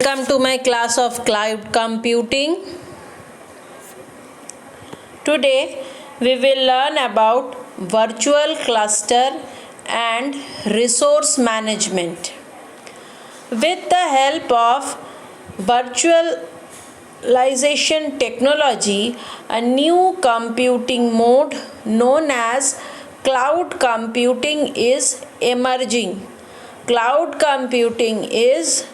Welcome to my class of cloud computing. Today we will learn about virtual cluster and resource management. With the help of virtualization technology, a new computing mode known as cloud computing is emerging. Cloud computing is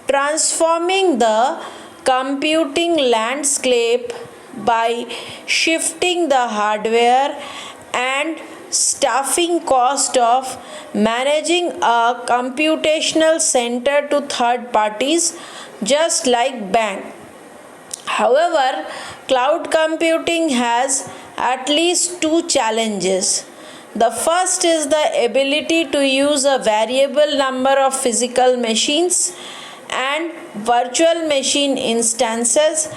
transforming the computing landscape by shifting the hardware and staffing cost of managing a computational center to third parties, just like bank. However, cloud computing has at least two challenges. The first is the ability to use a variable number of physical machines and virtual machine instances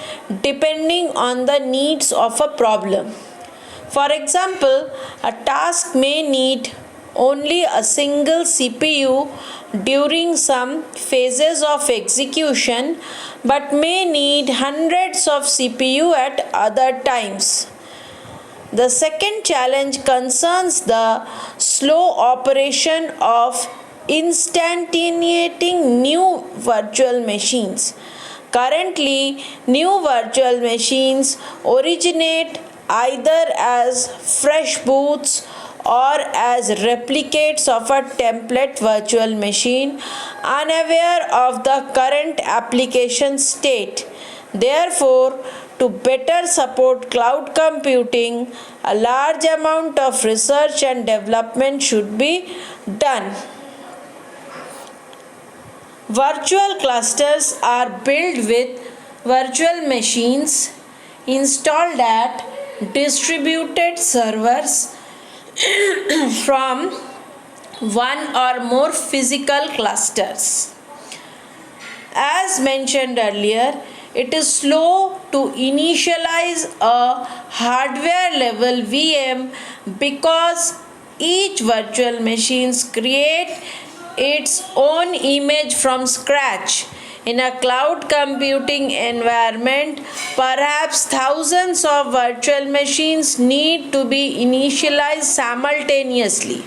depending on the needs of a problem. For example, a task may need only a single CPU during some phases of execution but may need hundreds of CPU at other times. The second challenge concerns the slow operation of instantiating new virtual machines. Currently, new virtual machines originate either as fresh boots or as replicates of a template virtual machine, unaware of the current application state. Therefore, to better support cloud computing, a large amount of research and development should be done. Virtual clusters are built with virtual machines installed at distributed servers from one or more physical clusters. As mentioned earlier, it is slow to initialize a hardware level VM because each virtual machine creates its own image from scratch. In a cloud computing environment, perhaps thousands of virtual machines need to be initialized simultaneously.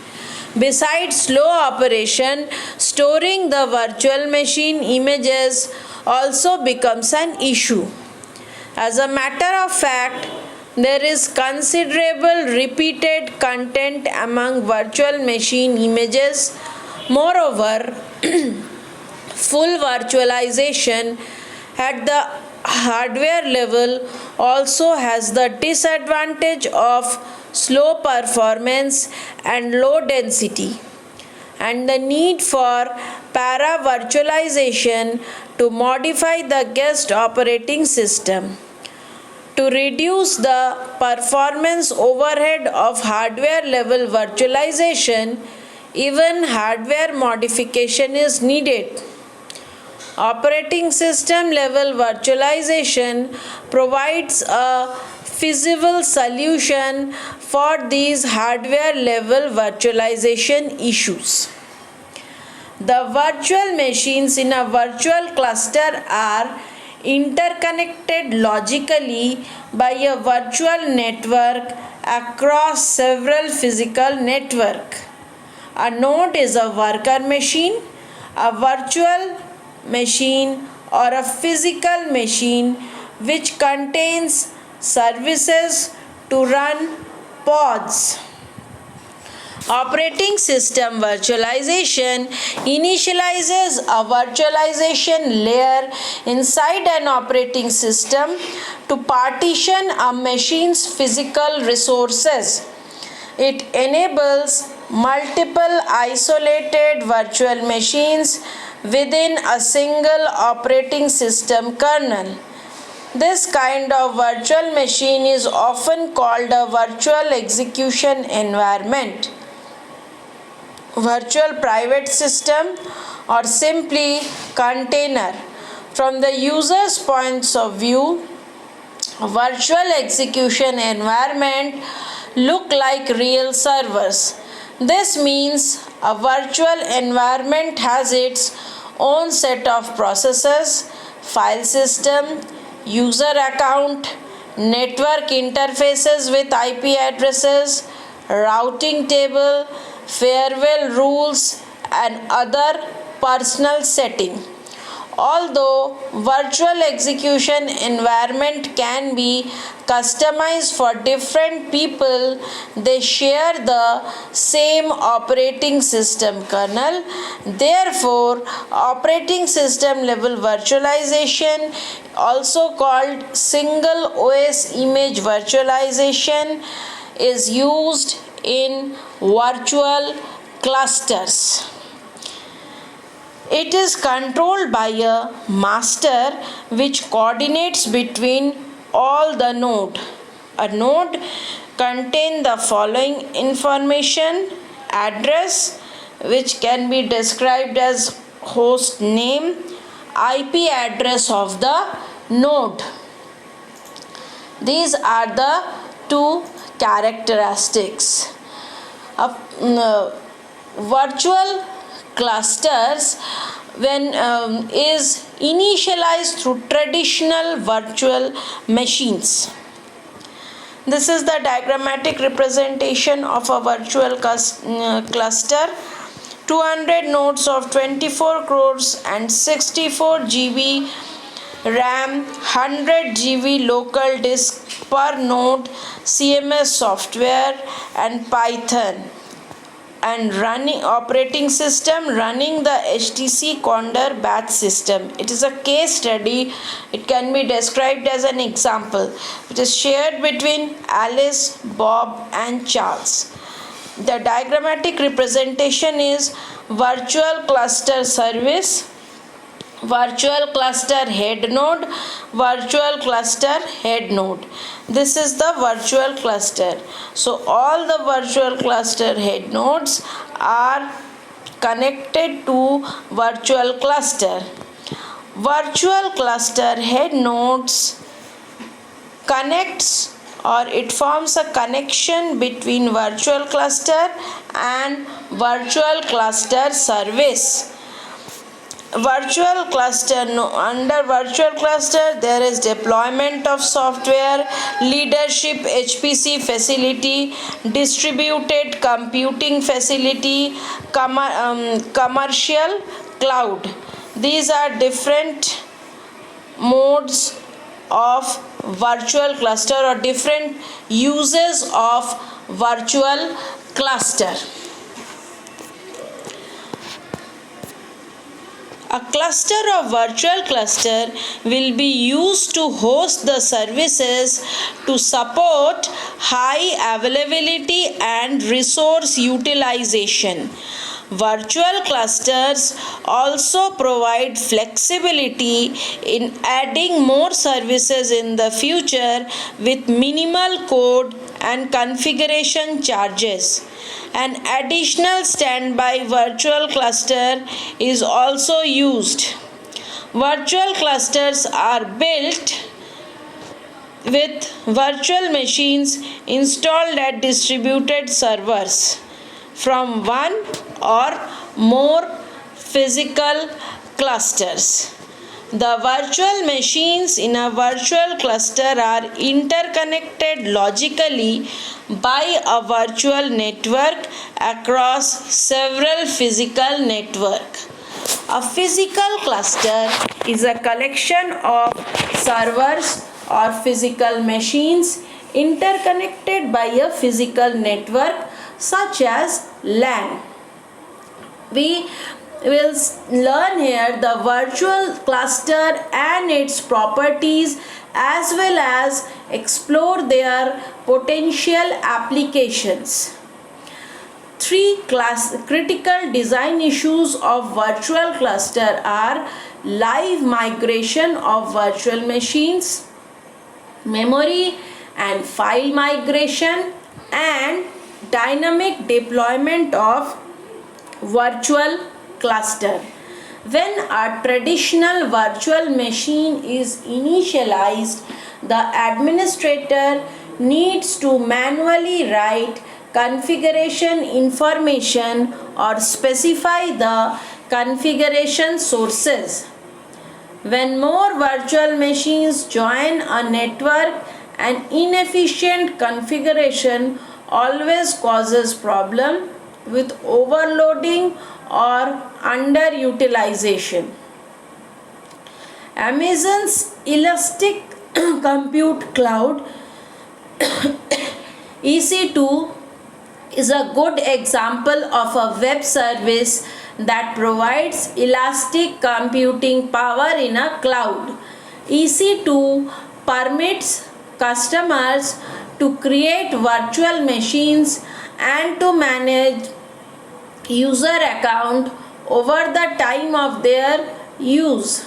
Besides slow operation, storing the virtual machine images also becomes an issue. As a matter of fact, there is considerable repeated content among virtual machine images. Moreover, full virtualization at the hardware level also has the disadvantage of slow performance and low density, and the need for para-virtualization to modify the guest operating system. To reduce the performance overhead of hardware level virtualization, even hardware modification is needed. Operating system level virtualization provides a feasible solution for these hardware level virtualization issues. The virtual machines in a virtual cluster are interconnected logically by a virtual network across several physical networks. A node is a worker machine, a virtual machine, or a physical machine which contains services to run pods. Operating system virtualization initializes a virtualization layer inside an operating system to partition a machine's physical resources. It enables multiple isolated virtual machines within a single operating system kernel. This kind of virtual machine is often called a virtual execution environment, virtual private system, or simply container. From the user's point of view, a virtual execution environment look like real servers. This means a virtual environment has its own set of processes, file system, user account, network interfaces with IP addresses, routing table, farewell rules, and other personal setting. Although virtual execution environment can be customized for different people, they share the same operating system kernel. Therefore, operating system level virtualization, also called single OS image virtualization, is used in virtual clusters. It is controlled by a master which coordinates between all the node. A node contains the following information: address, which can be described as host name, IP address of the node. These are the two characteristics. Virtual clusters is initialized through traditional virtual machines. This is the diagrammatic representation of a virtual cluster. 200 nodes of 24 cores and 64 GB RAM, 100 GB local disk per node, CMS software and Python, and running operating system running the HTC Condor batch system. It is a case study. It can be described as an example. It is shared between Alice, Bob and Charles. The diagrammatic representation is virtual cluster service, virtual cluster head node, virtual cluster head node. This is the virtual cluster. So all the virtual cluster head nodes are connected to virtual cluster. Virtual cluster head nodes connects, or it forms a connection between virtual cluster and virtual cluster service. Virtual cluster, under virtual cluster there is deployment of software, leadership HPC facility, distributed computing facility, commercial cloud. These are different modes of virtual cluster or different uses of virtual cluster. A cluster of virtual cluster will be used to host the services to support high availability and resource utilization. Virtual clusters also provide flexibility in adding more services in the future with minimal code and configuration charges. An additional standby virtual cluster is also used. Virtual clusters are built with virtual machines installed at distributed servers from one or more physical clusters. The virtual machines in a virtual cluster are interconnected logically by a virtual network across several physical networks. A physical cluster is a collection of servers or physical machines interconnected by a physical network such as LAN. We will learn here the virtual cluster and its properties, as well as explore their potential applications. Three critical design issues of virtual cluster are live migration of virtual machines, memory and file migration, and dynamic deployment of virtual cluster. When a traditional virtual machine is initialized, the administrator needs to manually write configuration information or specify the configuration sources. When more virtual machines join a network, an inefficient configuration always causes problem with overloading or underutilization. Amazon's Elastic Compute Cloud EC2 is a good example of a web service that provides elastic computing power in a cloud. EC2 permits customers to create virtual machines and to manage user account over the time of their use.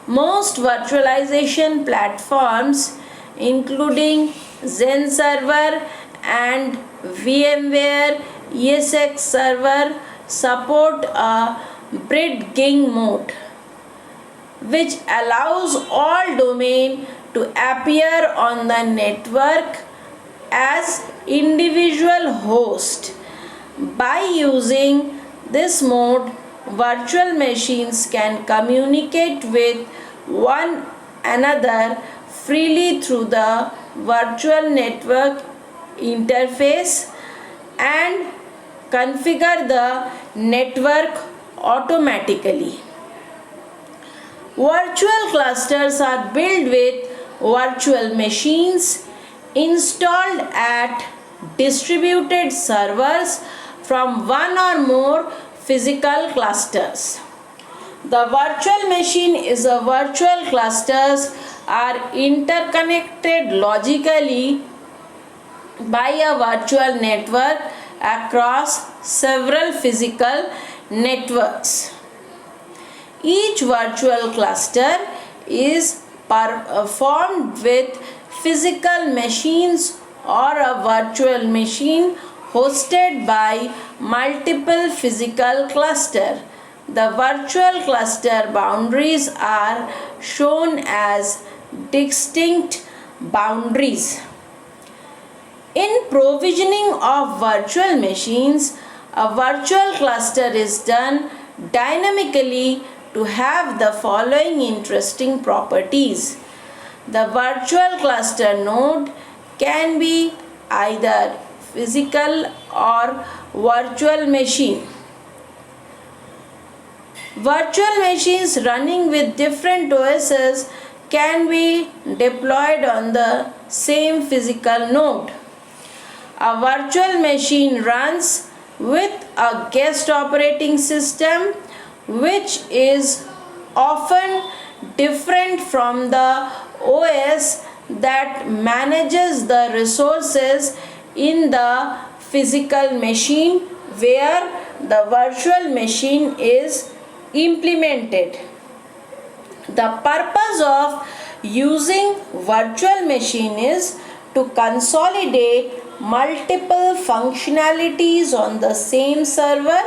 Most virtualization platforms, including Zen Server and VMware ESX Server, support a bridging mode, which allows all domain to appear on the network as individual host. By using this mode, virtual machines can communicate with one another freely through the virtual network interface and configure the network automatically. Virtual clusters are built with virtual machines installed at distributed servers from one or more physical clusters. The virtual machine is a virtual clusters are interconnected logically by a virtual network across several physical networks. Each virtual cluster is formed with physical machines or a virtual machine hosted by multiple physical clusters. The virtual cluster boundaries are shown as distinct boundaries. In provisioning of virtual machines, a virtual cluster is done dynamically to have the following interesting properties. The virtual cluster node can be either physical or virtual machine. Virtual machines running with different OSs can be deployed on the same physical node. A virtual machine runs with a guest operating system, which is often different from the OS that manages the resources in the physical machine where the virtual machine is implemented. The purpose of using virtual machine is to consolidate multiple functionalities on the same server.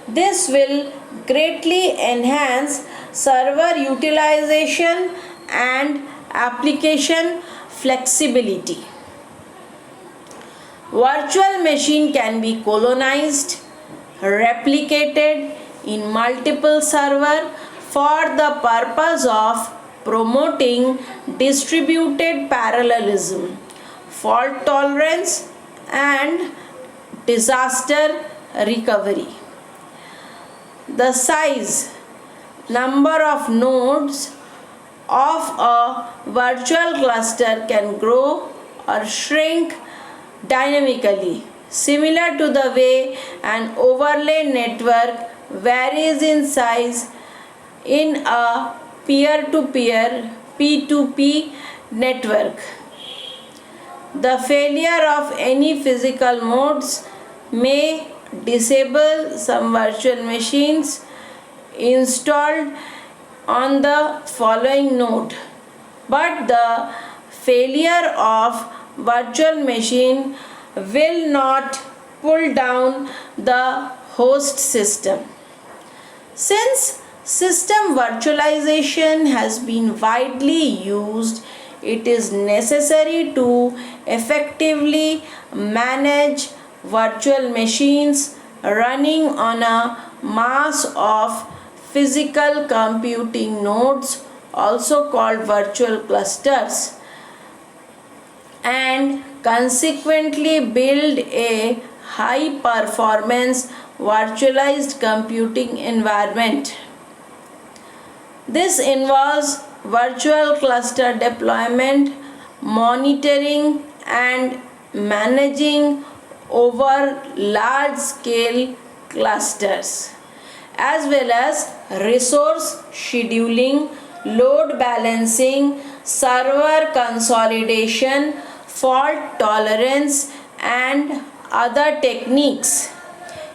This will greatly enhance server utilization and application flexibility. Virtual machine can be colonized, replicated in multiple servers for the purpose of promoting distributed parallelism, fault tolerance, and disaster recovery. The size, number of nodes of a virtual cluster can grow or shrink dynamically, similar to the way an overlay network varies in size in a peer-to-peer P2P network. The failure of any physical modes may disable some virtual machines installed on the following node, but the failure of virtual machine will not pull down the host system. Since system virtualization has been widely used, it is necessary to effectively manage virtual machines running on a mass of physical computing nodes, also called virtual clusters, and consequently build a high performance virtualized computing environment. This involves virtual cluster deployment, monitoring, and managing over large scale clusters, as well as resource scheduling, load balancing, server consolidation, fault tolerance, and other techniques.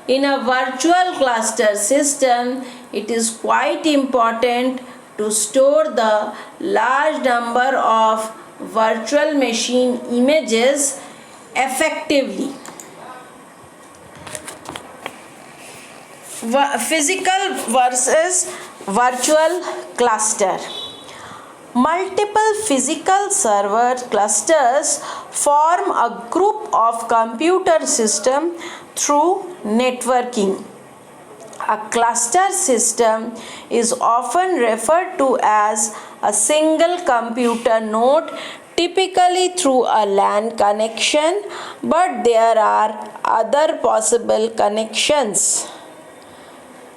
In a virtual cluster system, it is quite important to store the large number of virtual machine images effectively. Physical versus virtual cluster. Multiple physical server clusters form a group of computer system through networking. A cluster system is often referred to as a single computer node, typically through a LAN connection, but there are other possible connections.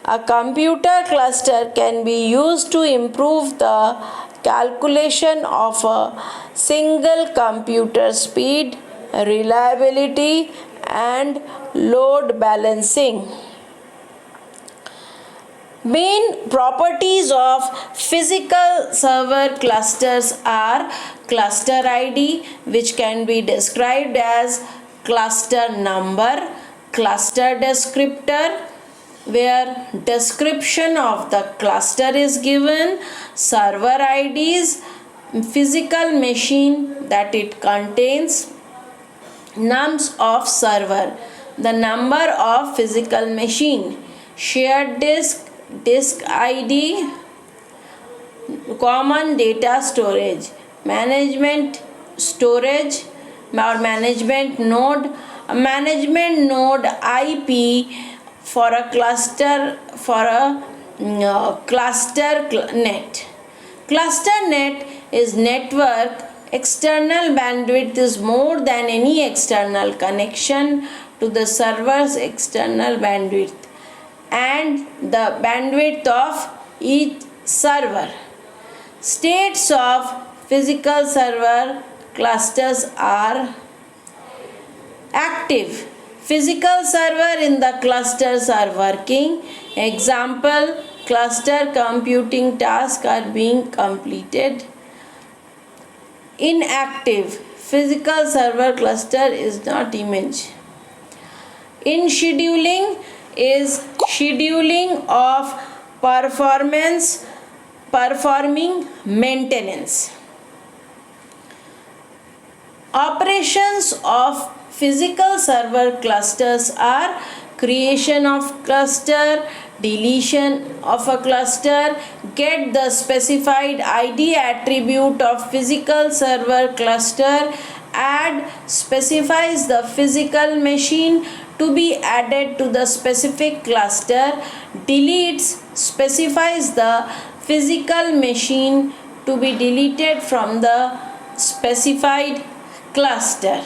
A computer cluster can be used to improve the calculation of a single computer speed, reliability, and load balancing. Main properties of physical server clusters are cluster ID, which can be described as cluster number, cluster descriptor, where description of the cluster is given, server IDs, physical machine that it contains, nums of server, the number of physical machine, shared disk, disk ID, common data storage, management storage or management node, a management node IP for a cluster, for a cluster net. Cluster net is network. External bandwidth is more than any external connection to the server's external bandwidth and the bandwidth of each server. States of physical server clusters are active. Physical server in the clusters are working. Example, cluster computing tasks are being completed. Inactive, physical server cluster is not image. In scheduling is scheduling of performing maintenance. Operations of physical server clusters are creation of cluster, deletion of a cluster, get the specified ID attribute of physical server cluster, add specifies the physical machine to be added to the specific cluster, deletes specifies the physical machine to be deleted from the specified cluster.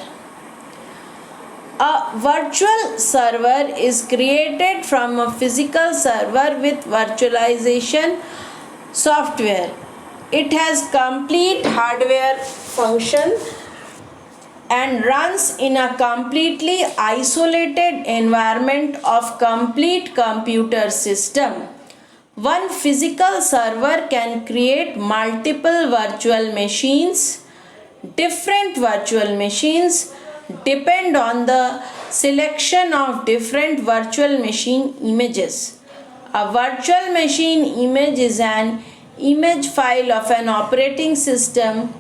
A virtual server is created from a physical server with virtualization software. It has complete hardware function and runs in a completely isolated environment of complete computer system. One physical server can create multiple virtual machines. Different virtual machines depend on the selection of different virtual machine images. A virtual machine image is an image file of an operating system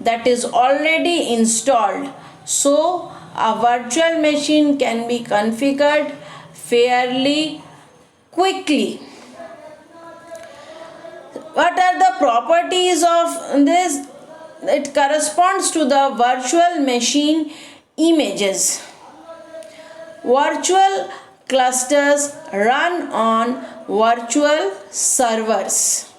that is already installed. So, a virtual machine can be configured fairly quickly. What are the properties of this? It corresponds to the virtual machine images. Virtual clusters run on virtual servers.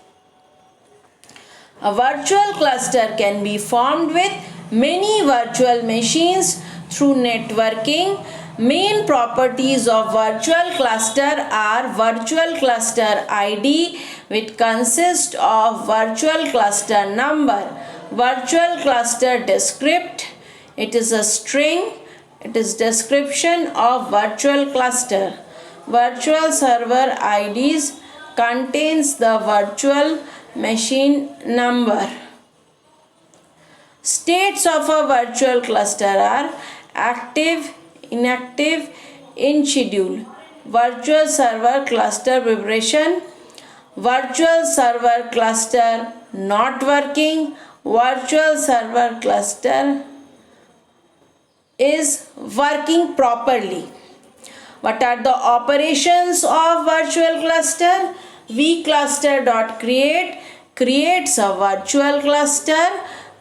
A virtual cluster can be formed with many virtual machines through networking. Main properties of virtual cluster are virtual cluster ID, which consists of virtual cluster number, virtual cluster descript, it is a string, it is description of virtual cluster. Virtual server IDs contains the virtual machine number. States of a virtual cluster are active, inactive, in schedule. Virtual server cluster preparation, virtual server cluster not working, virtual server cluster is working properly. What are the operations of virtual cluster? vcluster.create creates a virtual cluster.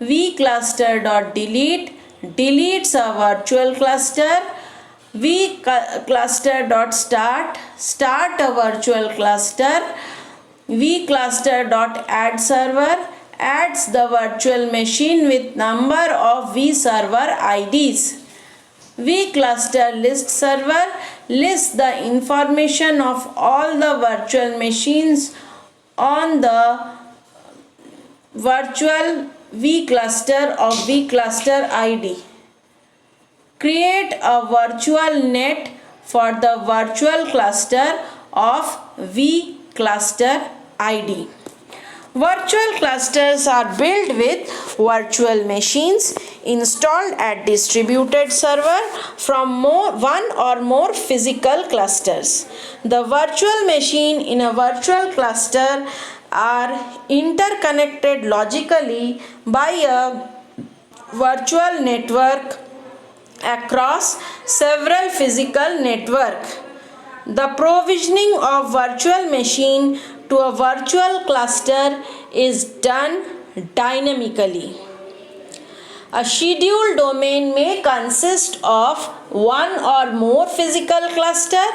vcluster.delete deletes a virtual cluster. vcluster.start start a virtual cluster. vcluster.addServer adds the virtual machine with number of vServer IDs. vCluster list server lists the information of all the virtual machines on the virtual vCluster of vCluster ID. Create a virtual net for the virtual cluster of vCluster ID. Virtual clusters are built with virtual machines installed at distributed server from one or more physical clusters. The virtual machine in a virtual cluster are interconnected logically by a virtual network across several physical networks. The provisioning of virtual machine to a virtual cluster is done dynamically. A scheduled domain may consist of one or more physical cluster.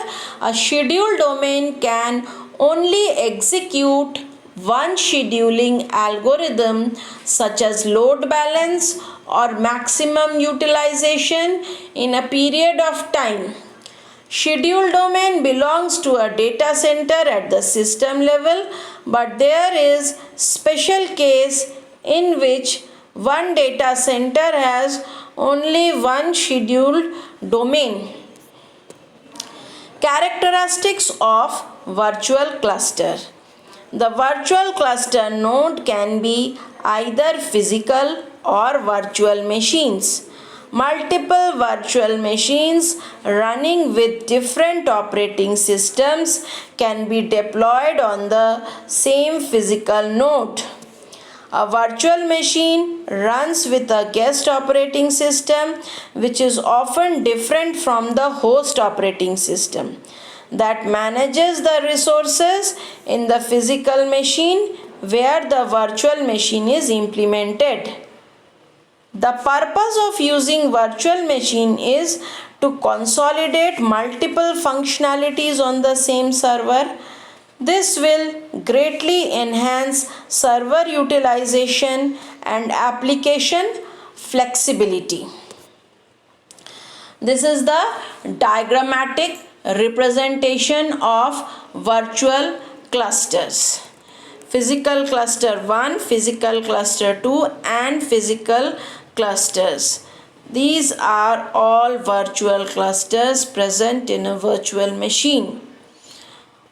A scheduled domain can only execute one scheduling algorithm such as load balance or maximum utilization in a period of time. Scheduled domain belongs to a data center at the system level, but there is special case in which one data center has only one scheduled domain. Characteristics of virtual cluster. The virtual cluster node can be either physical or virtual machines. Multiple virtual machines running with different operating systems can be deployed on the same physical node. A virtual machine runs with a guest operating system which is often different from the host operating system that manages the resources in the physical machine where the virtual machine is implemented. The purpose of using virtual machine is to consolidate multiple functionalities on the same server. This will greatly enhance server utilization and application flexibility. This is the diagrammatic representation of virtual clusters. Physical cluster 1, physical cluster 2 and physical clusters. These are all virtual clusters present in a virtual machine.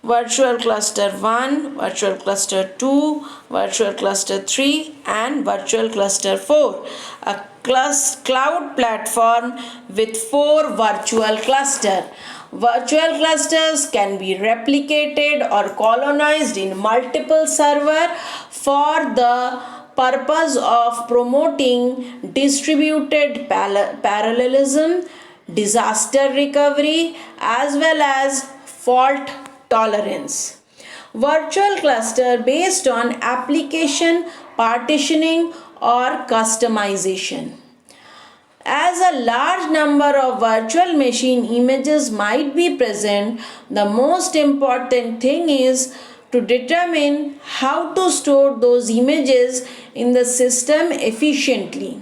Virtual cluster 1, virtual cluster 2, virtual cluster 3 and virtual cluster 4. A cloud platform with 4 virtual clusters. Virtual clusters can be replicated or colonized in multiple servers for the purpose of promoting distributed parallelism, disaster recovery, as well as fault tolerance. Virtual cluster based on application partitioning or customization. As a large number of virtual machine images might be present, the most important thing is to determine how to store those images in the system efficiently.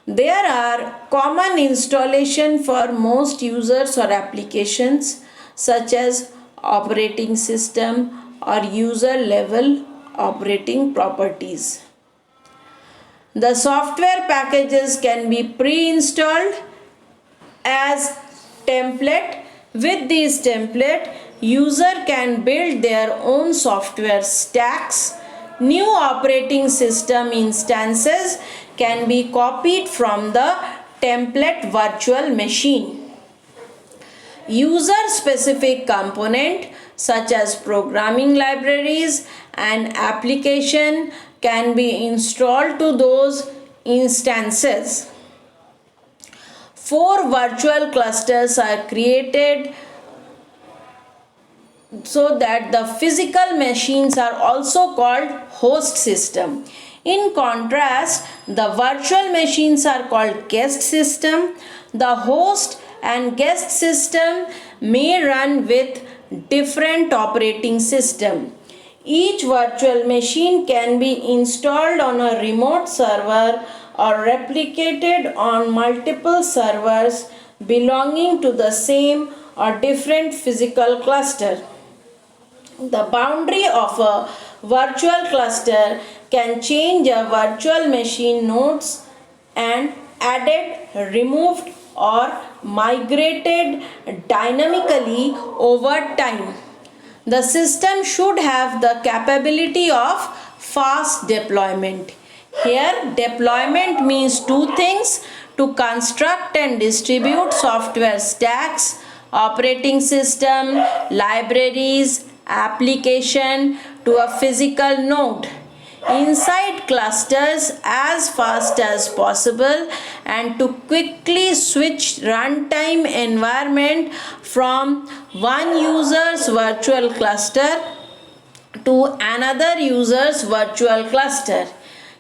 There are common installation for most users or applications such as operating system or user level operating properties. The software packages can be pre-installed as template. With these template, user can build their own software stacks. New operating system instances can be copied from the template virtual machine. User specific component such as programming libraries and application can be installed to those instances. 4 virtual clusters are created so that the physical machines are also called host system. In contrast, the virtual machines are called guest system. The host and guest system may run with different operating system. Each virtual machine can be installed on a remote server or replicated on multiple servers belonging to the same or different physical cluster. The boundary of a virtual cluster can change a virtual machine nodes and added, removed or migrated dynamically over time. The system should have the capability of fast deployment. Here, deployment means two things: to construct and distribute software stacks, operating system, libraries, application to a physical node inside clusters as fast as possible, and to quickly switch runtime environment from one user's virtual cluster to another user's virtual cluster.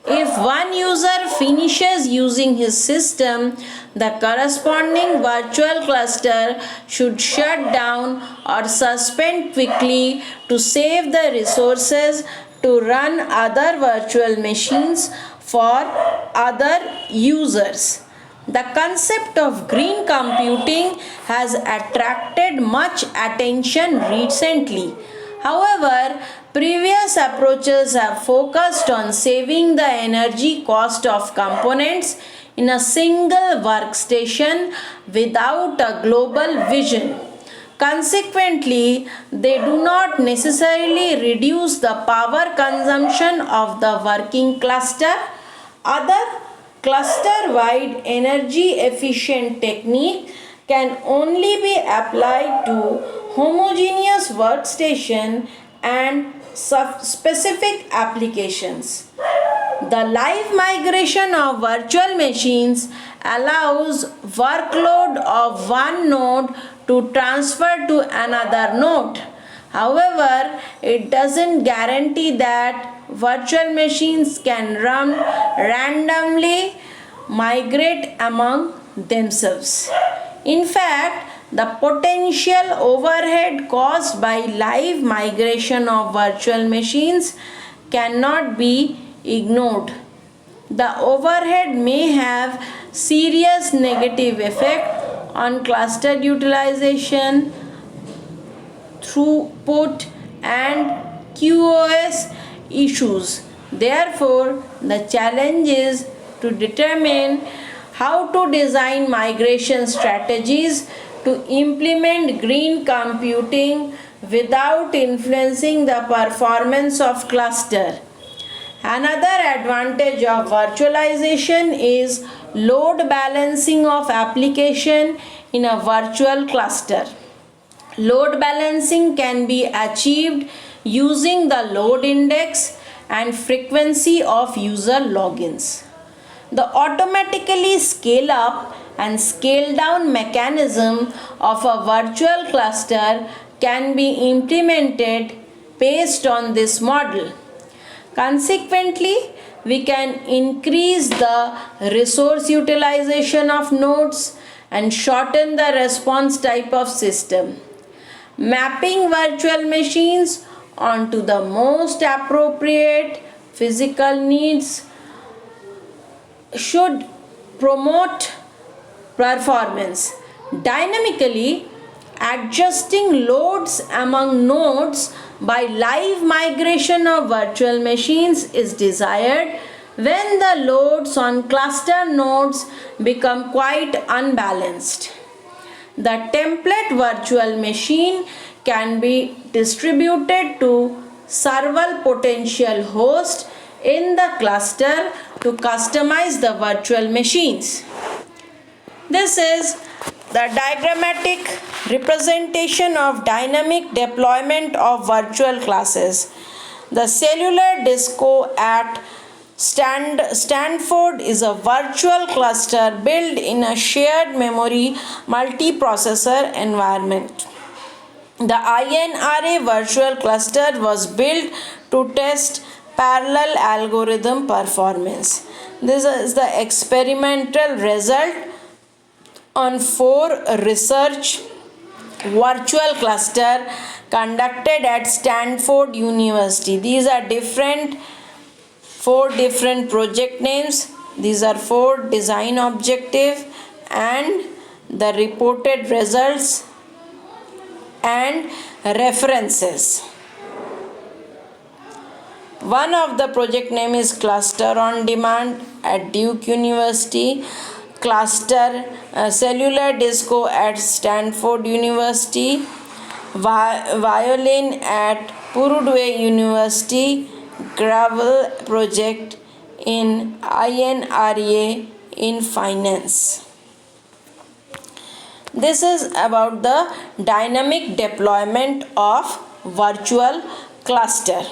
If one user finishes using his system, the corresponding virtual cluster should shut down or suspend quickly to save the resources to run other virtual machines for other users. The concept of green computing has attracted much attention recently. However, previous approaches have focused on saving the energy cost of components in a single workstation without a global vision. Consequently, they do not necessarily reduce the power consumption of the working cluster. Other cluster-wide energy efficient technique can only be applied to homogeneous workstation and specific applications. The live migration of virtual machines allows workload of one node to transfer to another node. However, it doesn't guarantee that virtual machines can randomly migrate among themselves. In fact, the potential overhead caused by live migration of virtual machines cannot be ignored. The overhead may have serious negative effect on cluster utilization, throughput and QoS issues. Therefore, the challenge is to determine how to design migration strategies to implement green computing without influencing the performance of cluster. Another advantage of virtualization is load balancing of application in a virtual cluster. Load balancing can be achieved using the load index and frequency of user logins. The automatically scale up and scale down mechanism of a virtual cluster can be implemented based on this model. Consequently, we can increase the resource utilization of nodes and shorten the response type of system. Mapping virtual machines onto the most appropriate physical needs should promote performance. Dynamically adjusting loads among nodes by live migration of virtual machines is desired when the loads on cluster nodes become quite unbalanced. The template virtual machine can be distributed to several potential hosts in the cluster to customize the virtual machines. This is the diagrammatic representation of dynamic deployment of virtual classes. The cellular disco at Stanford is a virtual cluster built in a shared memory multiprocessor environment. The INRA virtual cluster was built to test parallel algorithm performance. This is the experimental result on 4 research virtual cluster conducted at Stanford University. These are 4 different project names. These are 4 design objectives and the reported results and references. One of the project name is Cluster on Demand at Duke University, Cluster Cellular Disco at Stanford University, Violin at Purdue University, Gravel project in INRA in finance. This is about the dynamic deployment of virtual cluster.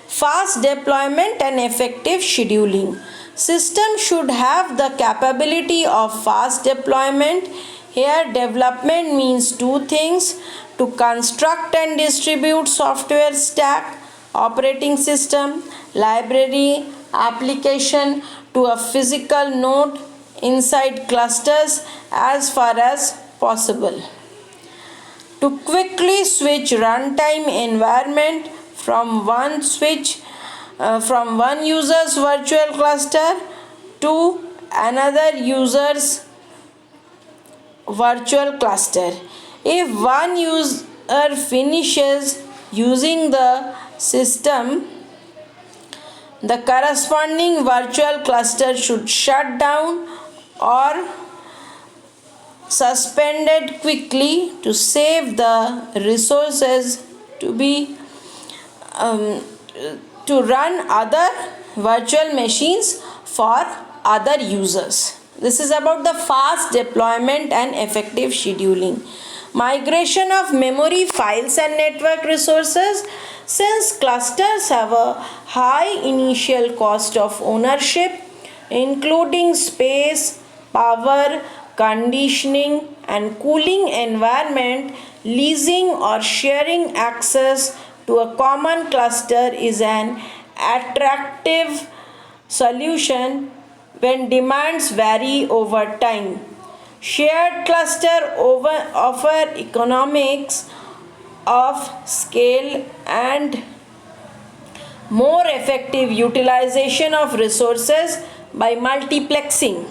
Fast deployment and effective scheduling. System should have the capability of fast deployment. Here development means 2 things: to construct and distribute software stack, operating system, library, application to a physical node inside clusters as far as possible. To quickly switch runtime environment from one user's virtual cluster to another user's virtual cluster. If one user finishes using the system, the corresponding virtual cluster should shut down or suspended quickly to save the resources to run other virtual machines for other users. This is about the fast deployment and effective scheduling. Migration of memory files and network resources. Since clusters have a high initial cost of ownership, including space, power, conditioning, and cooling environment, leasing or sharing access to a common cluster is an attractive solution when demands vary over time. Shared cluster offer economics of scale and more effective utilization of resources by multiplexing.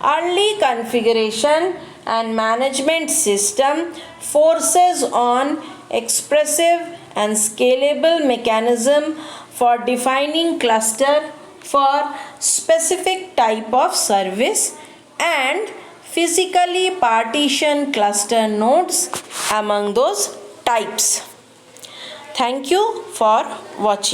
Early configuration and management system forces on expressive and scalable mechanism for defining cluster for specific type of service and physically partition cluster nodes among those types. Thank you for watching.